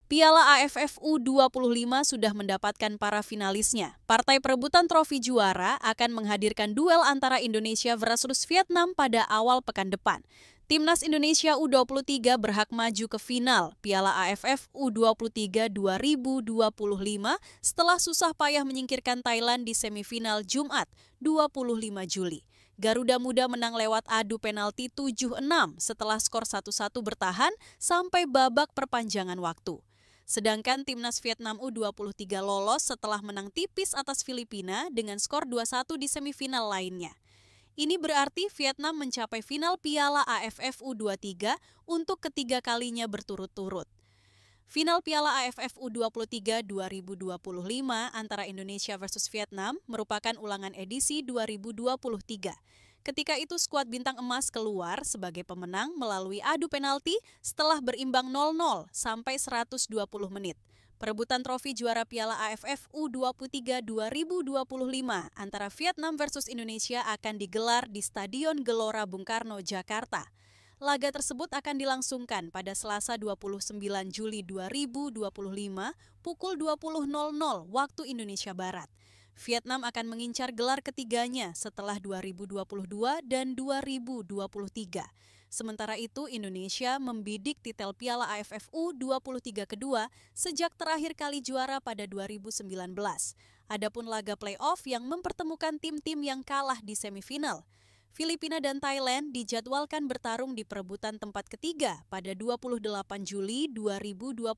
Piala AFF U25 sudah mendapatkan para finalisnya. Partai perebutan trofi juara akan menghadirkan duel antara Indonesia versus Vietnam pada awal pekan depan. Timnas Indonesia U23 berhak maju ke final Piala AFF U23 2025 setelah susah payah menyingkirkan Thailand di semifinal Jumat 25 Juli. Garuda Muda menang lewat adu penalti 7-6 setelah skor 1-1 bertahan sampai babak perpanjangan waktu. Sedangkan timnas Vietnam U23 lolos setelah menang tipis atas Filipina dengan skor 2-1 di semifinal lainnya. Ini berarti Vietnam mencapai final Piala AFF U23 untuk ketiga kalinya berturut-turut. Final Piala AFF U23 2025 antara Indonesia versus Vietnam merupakan ulangan edisi 2023. Ketika itu skuad bintang emas keluar sebagai pemenang melalui adu penalti setelah berimbang 0-0 sampai 120 menit. Perebutan trofi juara Piala AFF U23 2025 antara Vietnam versus Indonesia akan digelar di Stadion Gelora Bung Karno, Jakarta. Laga tersebut akan dilangsungkan pada Selasa 29 Juli 2025 pukul 20.00 waktu Indonesia Barat. Vietnam akan mengincar gelar ketiganya setelah 2022 dan 2023. Sementara itu, Indonesia membidik titel Piala AFF U23 kedua sejak terakhir kali juara pada 2019. Adapun laga play-off yang mempertemukan tim-tim yang kalah di semifinal. Filipina dan Thailand dijadwalkan bertarung di perebutan tempat ketiga pada 28 Juli 2025.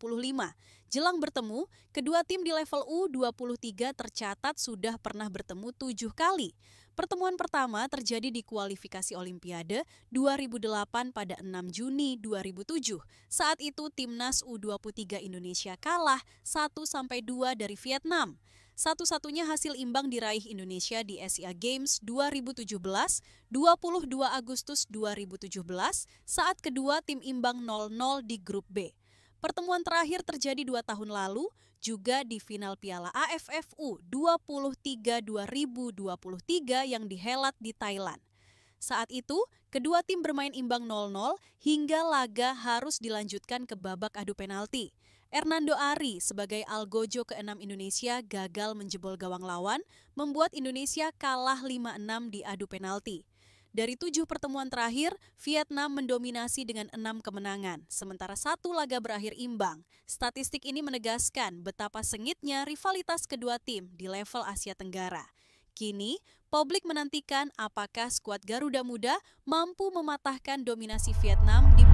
Jelang bertemu, kedua tim di level U23 tercatat sudah pernah bertemu 7 kali. Pertemuan pertama terjadi di kualifikasi Olimpiade 2008 pada 6 Juni 2007. Saat itu timnas U23 Indonesia kalah 1-2 dari Vietnam. Satu-satunya hasil imbang diraih Indonesia di Asia Games 2017, 22 Agustus 2017, saat kedua tim imbang 0-0 di grup B. Pertemuan terakhir terjadi 2 tahun lalu, juga di final Piala AFF U23 2023 yang dihelat di Thailand. Saat itu, kedua tim bermain imbang 0-0 hingga laga harus dilanjutkan ke babak adu penalti. Hernando Ari sebagai algojo ke-6 Indonesia gagal menjebol gawang lawan, membuat Indonesia kalah 5-6 di adu penalti. Dari 7 pertemuan terakhir, Vietnam mendominasi dengan 6 kemenangan, sementara 1 laga berakhir imbang. Statistik ini menegaskan betapa sengitnya rivalitas kedua tim di level Asia Tenggara. Kini, publik menantikan apakah skuad Garuda Muda mampu mematahkan dominasi Vietnam di